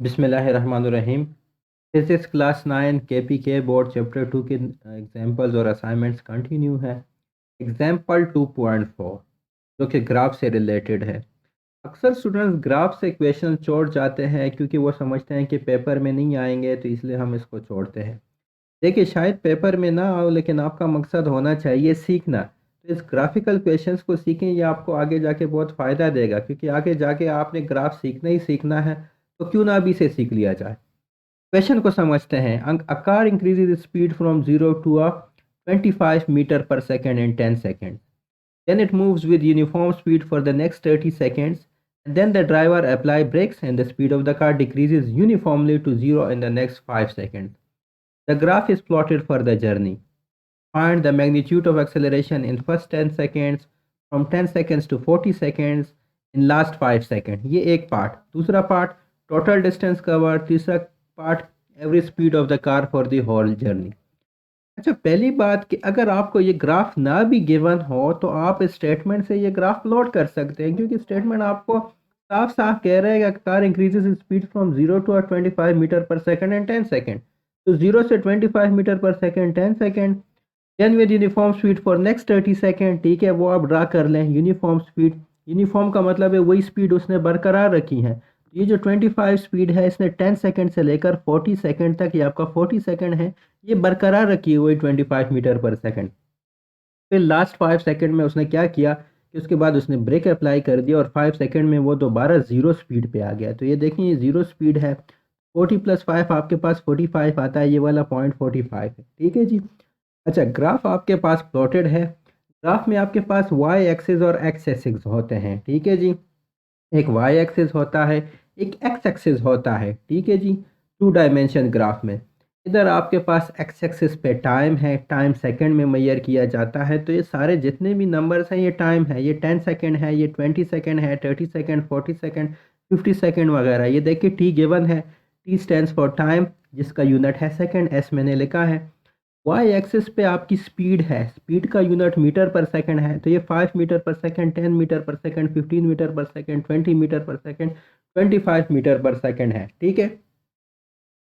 बिस्मिल्लाहिर्रहमानिर्रहीम। Physics class 9 KPK board chapter 2 के examples और असाइनमेंट्स कंटिन्यू है। एग्जाम्पल 2.4 जो कि ग्राफ से रिलेटेड है। अक्सर स्टूडेंट्स ग्राफ से क्वेश्चन छोड़ जाते हैं क्योंकि वो समझते हैं कि पेपर में नहीं आएंगे, तो इसलिए हम इसको छोड़ते हैं। देखिए, शायद पेपर में ना आओ, लेकिन आपका मकसद होना चाहिए सीखना। तो इस ग्राफिकल क्वेश्चंस को सीखें, ये आपको आगे जाके बहुत फ़ायदा देगा, क्योंकि आगे जाके आपने ग्राफ सीखना ही सीखना है। तो क्यों ना अभी इसे सीख लिया जाए। क्वेश्चन को समझते हैं। A car increases speed from 0 to a 25 meter per second in 10 seconds. Then it moves with uniform speed for the next 30 seconds. And then the driver apply brakes and the speed of the car decreases uniformly to 0 in the next 5 seconds. The graph is plotted for the journey. Find the magnitude of acceleration in first 10 seconds, from 10 seconds to 40 seconds, in last 5 seconds. ये एक part. दूसरा part total distance cover. तीसरा part average speed of the car for the whole journey. अच्छा, पहली बात कि अगर आपको ये ग्राफ ना भी गिवन हो तो आप इस स्टेटमेंट से ये ग्राफ प्लॉट कर सकते हैं, क्योंकि स्टेटमेंट आपको साफ साफ कह रहा है कि car increases speed from 0 to 25 meter per second and 10 second. तो 0 से 25 meter per second 10 second. Then with uniform speed for next 30 second. ठीक है, वो आप ड्रा कर लें। यूनिफॉर्म स्पीड, यूनिफॉर्म का मतलब है वही स्पीड उसने बरकरार रखी है। ये जो 25 स्पीड है, इसने 10 सेकंड से लेकर 40 सेकंड तक, ये आपका 40 सेकंड है, ये बरकरार रखी हुई 25 मीटर पर सेकंड। फिर लास्ट 5 सेकंड में उसने क्या किया कि उसके बाद उसने ब्रेक अप्लाई कर दिया और 5 सेकंड में वो दोबारा ज़ीरो स्पीड पे आ गया। तो ये देखें, ये ज़ीरो स्पीड है। 40 + 5 आपके पास 45 आता है, ये वाला पॉइंट 45 है। ठीक है जी। अच्छा, ग्राफ आपके पास प्लॉटेड है। ग्राफ में आपके पास वाई एक्सिस और एक्स एक्सिस होते हैं। ठीक है जी। एक वाई एक्सिस होता है, एक एक्स एक्सिस होता है। ठीक है जी। टू डायमेंशन ग्राफ में इधर आपके पास एक्स एक्सिस पे टाइम है, टाइम सेकंड में मेजर किया जाता है। तो ये सारे जितने भी नंबर्स हैं ये टाइम है। ये 10 सेकंड है, ये 20 सेकंड है, 30 सेकंड, 40 सेकंड, 50 सेकंड वगैरह। ये देखिए, टी गिवन है। टी स्टैंड्स फॉर टाइम, जिसका यूनिट है सेकंड, एस मैंने लिखा है। वाई एक्सिस पे आपकी स्पीड है, स्पीड का यूनिट मीटर पर सेकंड है। तो ये 5 metre per second, 10 metre per second, 15 metre per second, 20 metre per second, 25 meter per second है। ठीक है।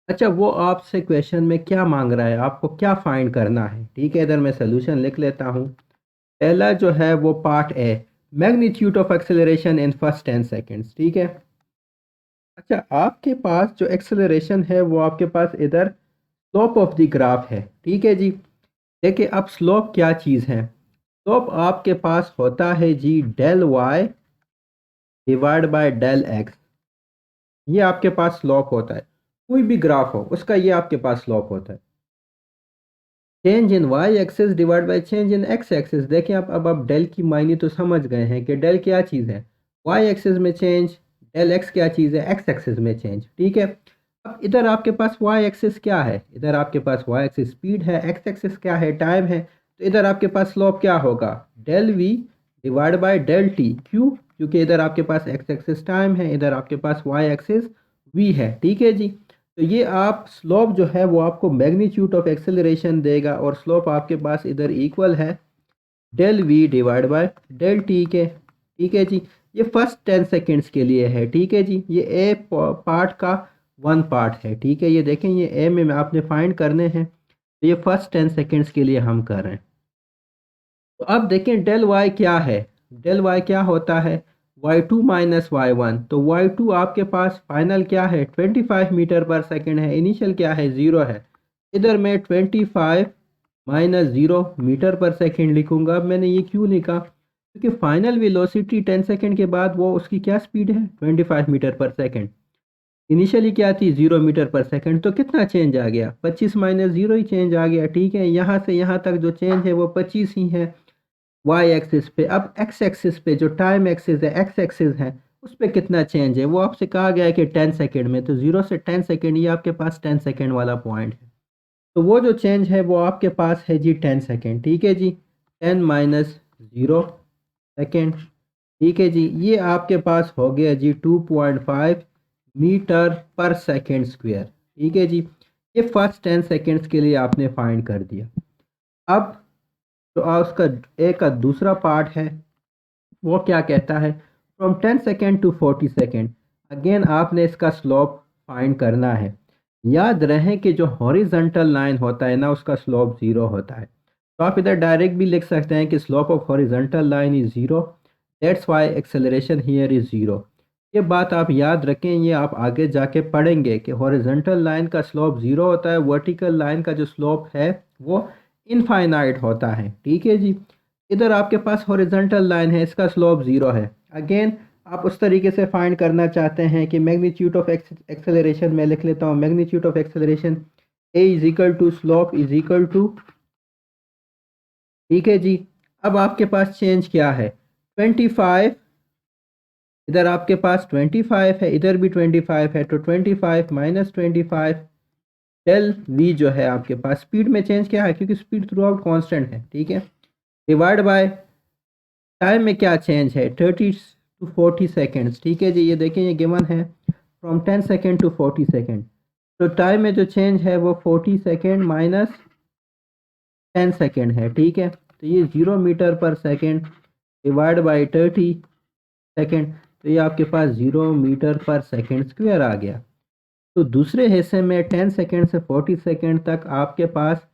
अच्छा, वो आपसे क्वेश्चन में क्या मांग रहा है, आपको क्या फाइंड करना है। ठीक है, इधर मैं सोल्यूशन लिख लेता हूँ। पहला जो है वो part A, magnitude of acceleration in first 10 seconds. ठीक है। अच्छा, आपके पास जो एक्सेलरेशन है वो आपके पास इधर स्लोप ऑफ द ग्राफ है। ठीक है जी। देखिए, अब स्लोप क्या चीज़ है। स्लोप आपके पास होता है जी del y divide by del x. ये आपके पास स्लोप होता है। कोई भी ग्राफ हो उसका ये आपके पास स्लोप होता है। Change in y axis divide by change in x axis. देखिए, अब आप डेल की मायने तो समझ गए हैं कि डेल क्या चीज़ है। वाई एक्सिस में चेंज, डेल एक्स क्या चीज़ है, एक्स एक्सिस में चेंज। ठीक है। अब इधर आपके पास वाई एक्सिस क्या है, इधर आपके पास वाई एक्सिस स्पीड है, एक्स एक्सिस क्या है, टाइम है। तो इधर आपके पास स्लोप क्या होगा, del v divide by del t. क्यों? क्योंकि इधर आपके पास एक्स एक्सिस टाइम है, इधर आपके पास वाई एक्सिस वी है। ठीक है जी। तो ये आप स्लोप जो है वो आपको मैग्नीट्यूड ऑफ एक्सेलरेशन देगा, और स्लोप आपके पास इधर इक्वल है del v divide by del t के। ठीक है जी। ये फर्स्ट 10 सेकेंड्स के लिए है। ठीक है जी। ये ए पार्ट का वन पार्ट है। ठीक है, ये देखें, ये ए में आपने फाइंड करने हैं। तो ये फर्स्ट 10 सेकेंड्स के लिए हम कर रहे हैं। तो अब देखें डेल वाई क्या है। डेल वाई क्या होता है, y2 माइनस y1। तो y2 आपके पास फाइनल क्या है, 25 मीटर पर सेकंड है। इनिशियल क्या है, 0 है। इधर मैं 25 माइनस 0 मीटर पर सेकंड लिखूंगा। अब मैंने ये क्यों लिखा, क्योंकि फाइनल वेलोसिटी 10 सेकंड के बाद वो उसकी क्या स्पीड है, 25 मीटर पर सेकंड। इनिशियली क्या थी, 0 मीटर पर सेकंड। तो कितना चेंज आ गया, 25 माइनस 0 ही चेंज आ गया। ठीक है, यहाँ से यहाँ तक जो चेंज है वो 25 ही है वाई एक्सिस पे। अब एक्स एक्सिस पे जो टाइम एक्सिस है, एक्स एक्सिस है, उस पे कितना चेंज है, वो आपसे कहा गया है कि 10 सेकंड में। तो 0 से 10 सेकंड, ये आपके पास 10 सेकंड वाला पॉइंट है। तो वो जो चेंज है वो आपके पास है जी 10 सेकंड। ठीक है जी। 10 माइनस 0 सेकंड। ठीक है जी। ये आपके पास हो गया जी 2.5 मीटर पर सेकंड स्क्वायर। ठीक है जी। ये फर्स्ट 10 सेकंड्स के लिए आपने फाइंड कर दिया। अब तो उसका ए का दूसरा पार्ट है, वो क्या कहता है, from 10 second to 40 second. Again आपने इसका स्लोप फाइंड करना है। याद रहे कि जो हॉरिजॉन्टल लाइन होता है ना उसका स्लोप ज़ीरो होता है। तो आप इधर डायरेक्ट भी लिख सकते हैं कि slope of horizontal line is zero, that's why acceleration here is zero. ये बात आप याद रखें, ये आप आगे जाके पढ़ेंगे कि हॉरिजॉन्टल लाइन का स्लोप ज़ीरो होता है, वर्टिकल लाइन का जो स्लोप है वो इनफाइनाइट होता है। ठीक है जी। इधर आपके पास हॉरिजॉन्टल लाइन है, इसका स्लोप ज़ीरो है। अगेन आप उस तरीके से फाइंड करना चाहते हैं कि मैग्नीट्यूड ऑफ एक्सेलरेशन में लिख लेता हूँ, magnitude of acceleration a is equal to slope is equal to, ठीक है जी। अब आपके पास चेंज क्या है, 25, इधर आपके पास 25 है, इधर भी 25 है, तो 25 माइनस 25 डेल वी जो है आपके पास, स्पीड में चेंज क्या है क्योंकि स्पीड थ्रू आउट कॉन्स्टेंट है, ठीक है, डिवाइड बाय टाइम में क्या चेंज है 30 टू 40 सेकेंड्स, ठीक है जी। ये देखें ये गिवन है फ्रॉम 10 सेकेंड टू 40 सेकेंड, तो टाइम में जो चेंज है वो 40 सेकेंड माइनस 10 सेकेंड है, ठीक है। तो ये 0 metre per second divide by 30 second, तो ये आपके पास 0 मीटर पर सेकेंड स्क्वायर आ गया। तो दूसरे हिस्से में 10 सेकेंड से 40 सेकेंड तक आपके पास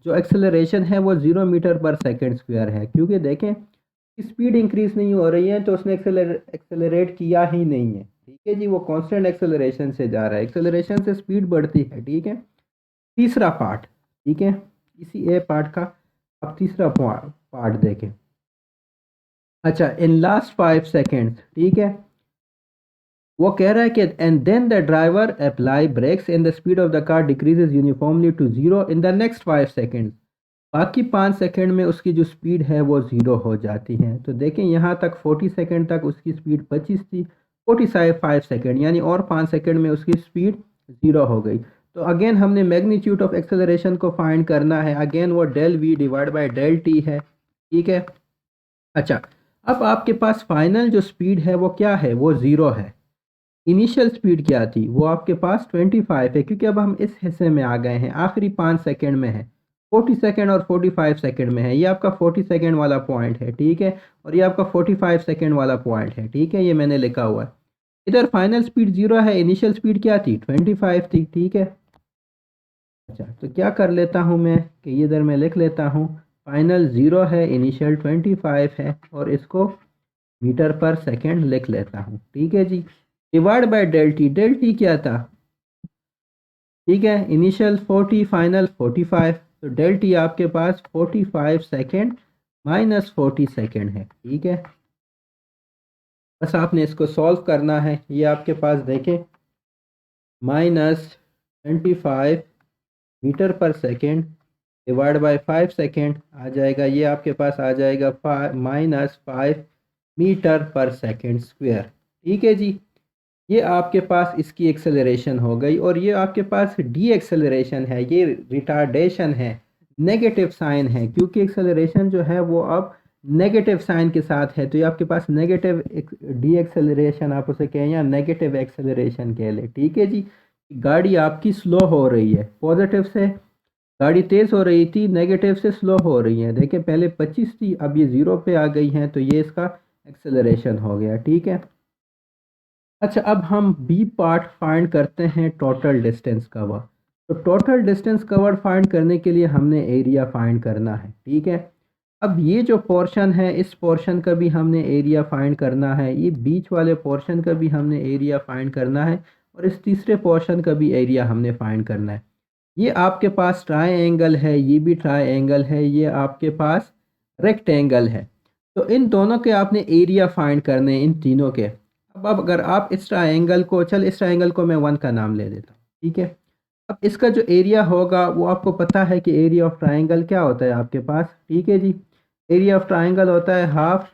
जो एक्सेलरेशन है वो 0 मीटर पर सेकेंड स्क्वायर है, क्योंकि देखें स्पीड इंक्रीज नहीं हो रही है तो उसने एक्सेलरेट किया ही नहीं है, ठीक है जी। वो कांस्टेंट एक्सेलरेशन से जा रहा है, एक्सेलरेशन से स्पीड बढ़ती है, ठीक है। तीसरा पार्ट, ठीक है, इसी ए पार्ट का अब तीसरा पार्ट देखें। अच्छा, इन लास्ट 5 सेकेंड, ठीक है, वो कह रहा है कि and then the driver apply brakes and the speed of the car decreases uniformly to zero in the next 5 second. बाकी 5 सेकेंड में उसकी जो स्पीड है वो ज़ीरो हो जाती है। तो देखें यहाँ तक 40 सेकेंड तक उसकी स्पीड 25 थी, 45 सेकेंड यानी और 5 सेकेंड में उसकी स्पीड ज़ीरो हो गई। तो अगेन हमने मैग्नीट्यूड ऑफ एक्सेलरेशन को फाइंड करना है, अगेन वो del v divide by del t है, ठीक है। अच्छा, अब आपके पास फाइनल जो स्पीड है वो क्या है, वो ज़ीरो है। इनिशियल स्पीड क्या थी, वो आपके पास 25 है, क्योंकि अब हम इस हिस्से में आ गए हैं, आखिरी 5 सेकेंड में है। 40 सेकेंड और 45 सेकेंड में है, ये आपका 40 सेकेंड वाला पॉइंट है, ठीक है, और ये आपका 45 सेकेंड वाला पॉइंट है, ठीक है, ये मैंने लिखा हुआ है। इधर फाइनल स्पीड 0 है, इनिशियल स्पीड क्या थी 25 थी, ठीक है। अच्छा, तो क्या कर लेता हूँ मैं कि इधर मैं लिख लेता हूँ फाइनल 0 है, इनिशियल 25 है, और इसको मीटर पर सेकेंड लिख लेता हूँ, ठीक है जी। डिवाइड बाय डेल टी क्या था, ठीक है, इनिशियल 40 फाइनल 45, तो डेल टी आपके पास 45 सेकेंड माइनस 40 सेकेंड है, ठीक है। बस आपने इसको सॉल्व करना है। ये आपके पास देखें -25 meter per second divide by 5 second आ जाएगा, ये आपके पास आ जाएगा -5 मीटर पर सेकेंड स्क्वायर, ठीक है जी। ये आपके पास इसकी एक्सेलरेशन हो गई, और ये आपके पास डी एक्सेलरेशन है, ये रिटार्डेशन है, नेगेटिव साइन है, क्योंकि एक्सेलरेशन जो है वो अब नेगेटिव साइन के साथ है। तो ये आपके पास नेगेटिव डी एक्सेलरेशन आप उसे कहें या नेगेटिव एक्सेलरेशन कह ले, ठीक है जी। गाड़ी आपकी स्लो हो रही है, पॉजिटिव से गाड़ी तेज़ हो रही थी, नेगेटिव से स्लो हो रही है। देखिए पहले 25 थी, अब ये 0 पे आ गई हैं, तो ये इसका एक्सेलरेशन हो गया, ठीक है। अच्छा, अब हम बी पार्ट फाइंड करते हैं टोटल डिस्टेंस कवर। तो टोटल डिस्टेंस कवर फाइंड करने के लिए हमने एरिया फाइंड करना है, ठीक है। अब ये जो पोर्शन है इस पोर्शन का भी हमने एरिया फाइंड करना है, ये बीच वाले पोर्शन का भी हमने एरिया फाइंड करना है, और इस तीसरे पोर्शन का भी एरिया हमने फाइंड करना है। ये आपके पास ट्राइएंगल है, ये भी ट्राइएंगल है, ये आपके पास रेक्टेंगल है। तो इन दोनों के आपने एरिया फाइंड करने हैं, इन तीनों के। अब अगर आप इस ट्राइंगल को, चल इस ट्राइंगल को मैं 1 का नाम ले देता हूँ, ठीक है। अब इसका जो एरिया होगा वो आपको पता है कि एरिया ऑफ ट्राइंगल क्या होता है आपके पास, ठीक है जी। एरिया ऑफ ट्राइंगल होता है half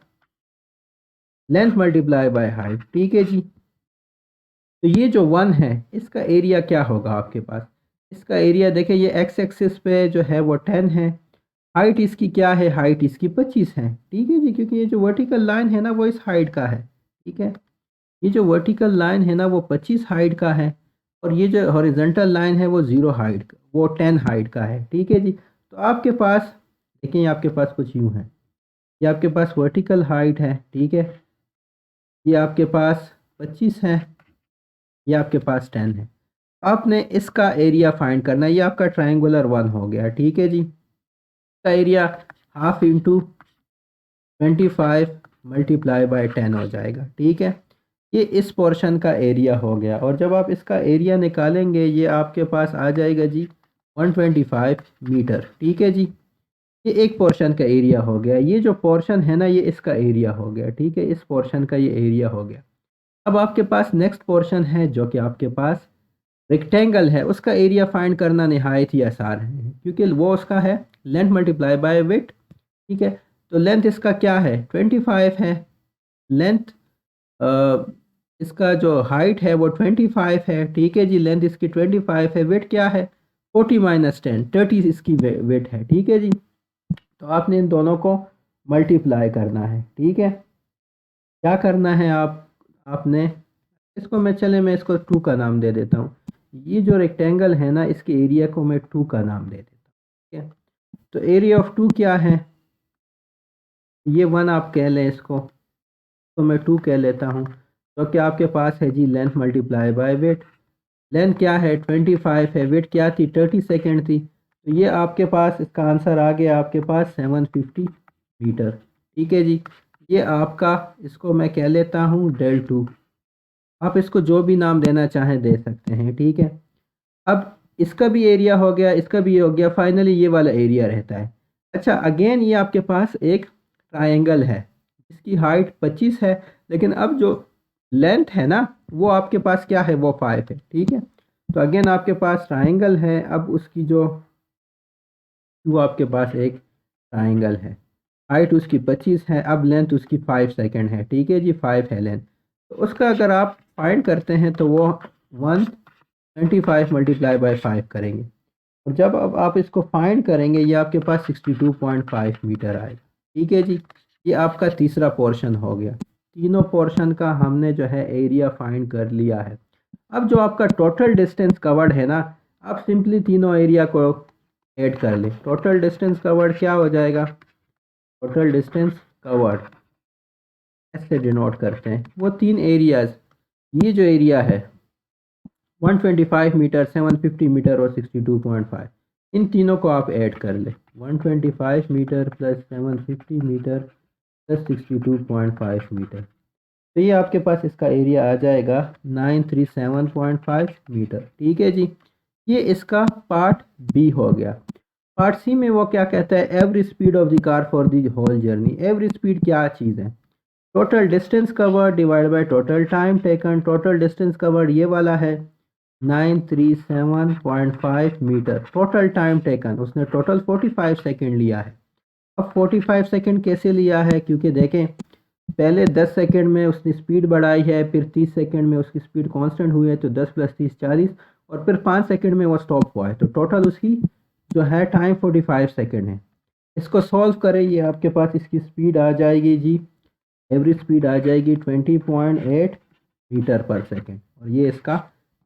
length multiply by height, ठीक है जी। तो ये जो 1 है इसका एरिया क्या होगा आपके पास, इसका एरिया देखिए ये एक्स एक्सिस पे जो है वो 10 है, हाइट इसकी क्या है, हाइट इसकी 25 है, ठीक है जी, क्योंकि ये जो वर्टिकल लाइन है ना वो इस हाइट का है, ठीक है। ये जो वर्टिकल लाइन है ना वो 25 हाइट का है, और ये जो हॉरिजॉन्टल लाइन है वो 0 हाइट का, वो 10 हाइट का है, ठीक है जी। तो आपके पास देखिए ये आपके पास कुछ यूँ है, ये आपके पास वर्टिकल हाइट है, ठीक है, ये आपके पास 25 है, ये आपके पास 10 है। आपने इसका एरिया फाइंड करना है। ये आपका ट्रायंगुलर वन हो गया, ठीक है जी। इसका area half into 25 multiply by 10 हो जाएगा, ठीक है। ये इस पोर्शन का एरिया हो गया, और जब आप इसका एरिया निकालेंगे ये आपके पास आ जाएगा जी 125 मीटर, ठीक है जी। ये एक पोर्शन का एरिया हो गया, ये जो पोर्शन है ना ये इसका एरिया हो गया, ठीक है। इस पोर्शन का ये एरिया हो गया। अब आपके पास नेक्स्ट पोर्शन है जो कि आपके पास रेक्टेंगल है, उसका एरिया फाइंड करना निहायत ही आसान है, क्योंकि वो उसका है लेंथ मल्टीप्लाई बाय विड्थ, ठीक है। तो लेंथ इसका क्या है 25 है, लेंथ इसका जो हाइट है वो 25 है, ठीक है जी। लेंथ इसकी 25 है, वेट क्या है 40 माइनस 10, 30 इसकी वेट है, ठीक है जी। तो आपने इन दोनों को मल्टीप्लाई करना है, ठीक है। क्या करना है आपने इसको मैं इसको 2 का नाम दे देता हूँ। ये जो रेक्टेंगल है ना इसके एरिया को मैं 2 का नाम दे देता हूँ, ठीक है। तो एरिया ऑफ 2 क्या है, ये 1 आप कह लें इसको, तो मैं 2 कह लेता हूँ। तो क्या आपके पास है जी length multiply by weight. Length क्या है 25 है, वेट क्या थी 30 सेकेंड थी, तो ये आपके पास इसका आंसर आ गया आपके पास 750 मीटर, ठीक है जी। ये आपका, इसको मैं कह लेता हूँ डेल 2, आप इसको जो भी नाम देना चाहें दे सकते हैं, ठीक है। अब इसका भी एरिया हो गया, इसका भी हो गया, फाइनली ये वाला एरिया रहता है। अच्छा अगेन ये आपके पास एक ट्रायंगल है जिसकी हाइट 25 है, लेकिन अब जो लेंथ है ना वो आपके पास क्या है वो 5 है, ठीक है। तो अगेन आपके पास ट्रायंगल है, अब उसकी जो वो आपके पास एक ट्रायंगल है, हाइट उसकी 25 है, अब लेंथ उसकी 5 सेकेंड है, ठीक है जी। 5 है लेंथ, तो उसका अगर आप फाइंड करते हैं तो वो 125 मल्टीप्लाई बाय 5 करेंगे, और जब अब आप इसको फाइंड करेंगे ये आपके पास 62.5 मीटर आएगा, ठीक है जी। ये आपका तीसरा पोर्शन हो गया। तीनों पोर्शन का हमने जो है एरिया फाइंड कर लिया है। अब जो आपका टोटल डिस्टेंस कवर्ड है ना, आप सिंपली तीनों एरिया को ऐड कर लें। टोटल डिस्टेंस कवर्ड क्या हो जाएगा, टोटल डिस्टेंस कवर्ड ऐसे डिनोट करते हैं वो तीन एरियाज, ये जो एरिया है 125 मीटर, 750 मीटर और 62.5, इन तीनों को आप ऐड कर ले। 125 meter plus 750 meter plus 62.5 meter, तो ये आपके पास इसका एरिया आ जाएगा 937.5 मीटर, ठीक है जी। ये इसका पार्ट बी हो गया। पार्ट सी में वो क्या कहता है, average speed of the car for the whole journey. Average speed क्या चीज़ है, total distance covered divide by total time taken. Total distance covered ये वाला है 937.5 मीटर, टोटल टाइम टेकन उसने टोटल 45 सेकेंड लिया है। अब 45 सेकेंड कैसे लिया है, क्योंकि देखें पहले 10 सेकेंड में उसने स्पीड बढ़ाई है, फिर 30 सेकेंड में उसकी स्पीड कांस्टेंट हुई है, तो 10 प्लस 30 40, और फिर 5 सेकेंड में वो स्टॉप हुआ है, तो टोटल उसकी जो है टाइम 45 सेकेंड है। इसको सॉल्व करें, ये आपके पास इसकी स्पीड आ जाएगी जी, एवरेज स्पीड आ जाएगी 20.8 मीटर पर सेकेंड, और ये इसका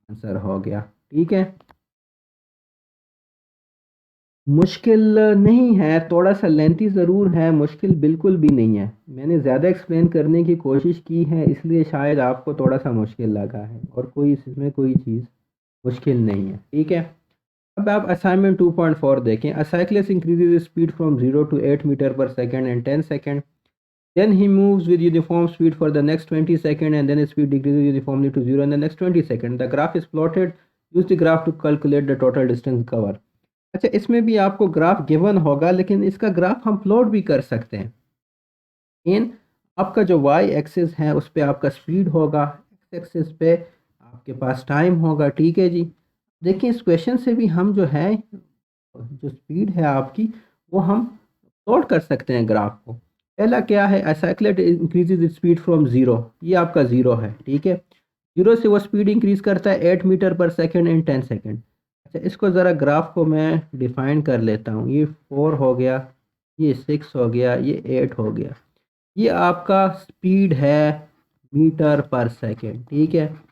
आंसर हो गया, ठीक है। मुश्किल नहीं है, थोड़ा सा लेंथी ज़रूर है, मुश्किल बिल्कुल भी नहीं है। मैंने ज़्यादा एक्सप्लेन करने की कोशिश की है, इसलिए शायद आपको थोड़ा सा मुश्किल लगा है, और कोई इसमें कोई चीज़ मुश्किल नहीं है, ठीक है। अब आप असाइनमेंट 2.4 देखें। A cyclist increases speed from 0 to 8 metre per second in 10 second, then he moves with uniform speed for the next 20 seconds, and then his speed decreases uniformly to 0 in the next 20 seconds. The graph is plotted. Use the graph to calculate the total distance cover. अच्छा इसमें भी आपको graph given होगा, लेकिन इसका graph हम plot भी कर सकते हैं। इन आपका जो वाई एक्सिस है उस पर आपका स्पीड होगा, एक्स एक्सिस पे आपके पास टाइम होगा, ठीक है जी। देखिए इस क्वेश्चन से भी हम जो है जो स्पीड है आपकी वो हम प्लॉट कर सकते हैं ग्राफ को। पहला क्या है, a cyclist increases its speed from zero, ये आपका ज़ीरो है, ठीक है। ज़ीरो से वो स्पीड इंक्रीज करता है 8 metre per second in 10 second. अच्छा इसको ज़रा ग्राफ को मैं डिफाइन कर लेता हूँ। ये 4 हो गया, ये 6 हो गया, ये 8 हो गया। ये आपका स्पीड है मीटर पर सेकेंड, ठीक है।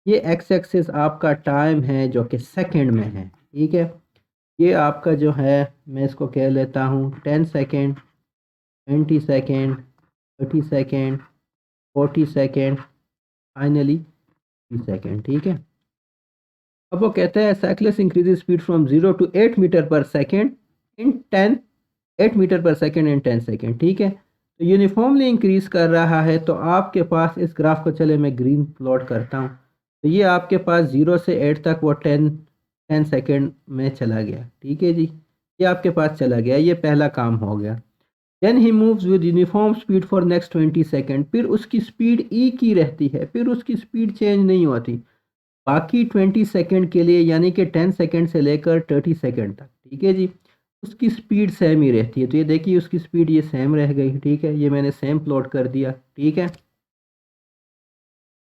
ये एक्स एक्सिस आपका टाइम है जो कि सेकेंड में है, ठीक है। ये आपका जो है मैं इसको कह लेता हूँ 10 second, 20 second, 30 second, 40 second, finally 30 second, ठीक है। अब वो कहता है cyclist increase speed from 0 to 8 metre per second in 10 8 metre per second in 10 second, ठीक है। तो यूनिफॉर्मली इंक्रीज कर रहा है, तो आपके पास इस ग्राफ को, चले मैं ग्रीन प्लॉट करता हूँ, तो ये आपके पास 0 से 8 तक वो 10 सेकेंड में चला गया, ठीक है जी। ये आपके पास चला गया, ये पहला काम हो गया। Then he moves with uniform speed for next 20 second, फिर उसकी स्पीड ई की रहती है, फिर उसकी स्पीड चेंज नहीं होती बाकी 20 सेकेंड के लिए, यानी कि 10 सेकेंड से लेकर 30 सेकेंड तक, ठीक है जी। उसकी स्पीड सेम ही रहती है। तो ये देखिए उसकी स्पीड ये सेम रह गई, ठीक है, ये मैंने सेम प्लॉट कर दिया, ठीक है।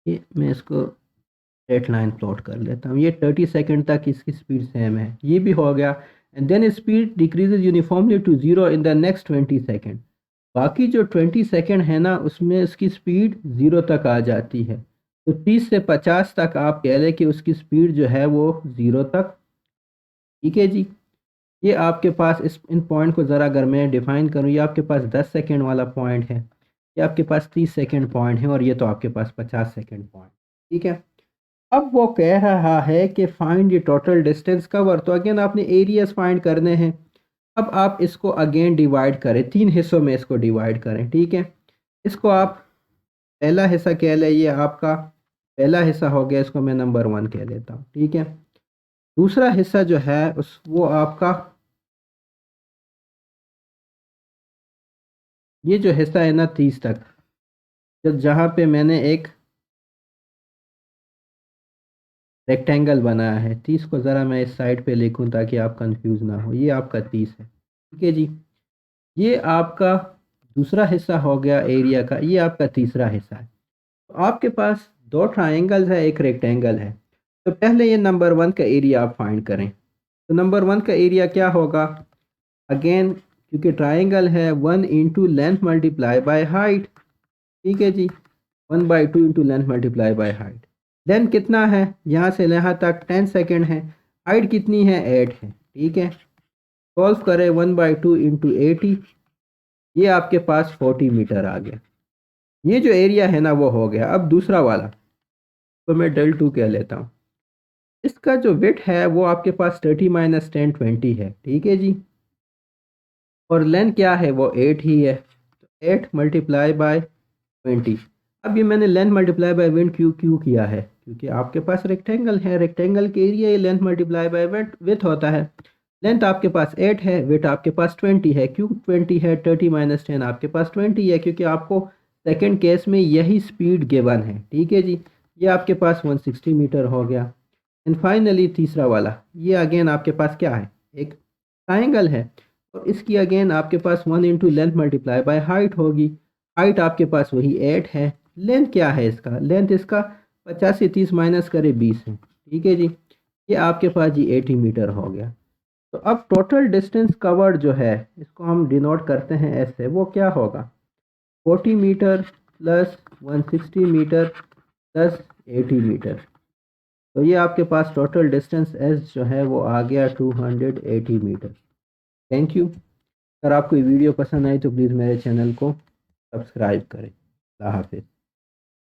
ये मैं इसको स्ट्रेट लाइन प्लॉट कर लेता हूँ, ये 30 सेकेंड तक इसकी स्पीड सेम है, ये भी हो गया। And then speed decreases uniformly to 0 in the next 20 second. बाकी जो 20 सेकेंड है ना, उसमें उसकी स्पीड 0 तक आ जाती है। तो 30 से 50 तक आप कह लें कि उसकी स्पीड जो है वो 0 तक, ठीक है जी। ये आपके पास इस इन पॉइंट को ज़रा अगर मैं डिफाइन करूँ, ये आपके पास 10 सेकेंड वाला पॉइंट है, ये आपके पास 30 सेकेंड पॉइंट है, और ये तो आपके पास 50 सेकेंड पॉइंट, ठीक है। अब वो कह रहा है कि find the total distance cover, तो अगेन आपने एरियाज फाइंड करने हैं। अब आप इसको अगेन डिवाइड करें, 3 हिस्सों में इसको डिवाइड करें, ठीक है। इसको आप पहला हिस्सा कह लें, ये आपका पहला हिस्सा हो गया, इसको मैं नंबर 1 कह लेता हूँ, ठीक है। दूसरा हिस्सा जो है उस वो आपका, ये जो हिस्सा है ना 30 तक, जब जहाँ पे मैंने एक रेक्टेंगल बनाया है, 30 को ज़रा मैं इस साइड पे लिखूं ताकि आप कंफ्यूज ना हो, ये आपका 30 है, ठीक है जी। ये आपका दूसरा हिस्सा हो गया एरिया का, ये आपका तीसरा हिस्सा है। तो आपके पास दो ट्राइंगल्स है, एक रेक्टेंगल है। तो पहले ये नंबर 1 का एरिया आप फाइंड करें। तो नंबर 1 का एरिया क्या होगा, अगेन क्योंकि ट्राइंगल है, 1 into length multiply by height, ठीक है जी। 1/2 into length multiply by height. Length कितना है, यहाँ से यहाँ तक 10 सेकेंड है, हाइट कितनी है 8 है, ठीक है। सॉल्व करें 1/2 इंटू 80, ये आपके पास 40 मीटर आ गया। ये जो एरिया है ना वो हो गया। अब दूसरा वाला, तो मैं del 2 कह लेता हूँ। इसका जो विड्थ है वो आपके पास 30 माइनस 10 20 है, ठीक है जी। और लेंथ क्या है, वो 8 ही है, तो 8 मल्टीप्लाई बाय 20। अब ये मैंने लेंथ मल्टीप्लाई बाय विड्थ क्यों क्यों किया है, क्योंकि आपके पास रेक्टेंगल है, रेक्टेंगल के एरिया ये लेंथ मल्टीप्लाई बाय विड्थ होता है। लेंथ आपके पास 8 है, विड्थ आपके पास 20 है। क्यों 20 है, 30 माइनस 10 आपके पास 20 है, क्योंकि आपको सेकेंड केस में यही स्पीड गिवन है, ठीक है जी। ये आपके पास 160 मीटर हो गया। एंड फाइनली तीसरा वाला, ये अगेन आपके पास क्या है, एक ट्राइंगल है, और इसकी अगेन आपके पास 1 into length multiply by height होगी। हाइट आपके पास वही 8 है। लेंथ क्या है इसका, लेंथ इसका 50 से 30 माइनस करे 20 है, ठीक है जी। ये आपके पास जी 80 मीटर हो गया। तो अब टोटल डिस्टेंस कवर्ड जो है, इसको हम डिनोट करते हैं ऐसे, वो क्या होगा, 40 meter plus 160 meter plus 80 meter. तो ये आपके पास टोटल डिस्टेंस एस जो है वो आ गया 280 मीटर। Thank you. अगर आपको ये वीडियो पसंद आई तो प्लीज़ मेरे चैनल को सब्सक्राइब करें। अल्लाह हाफिज़।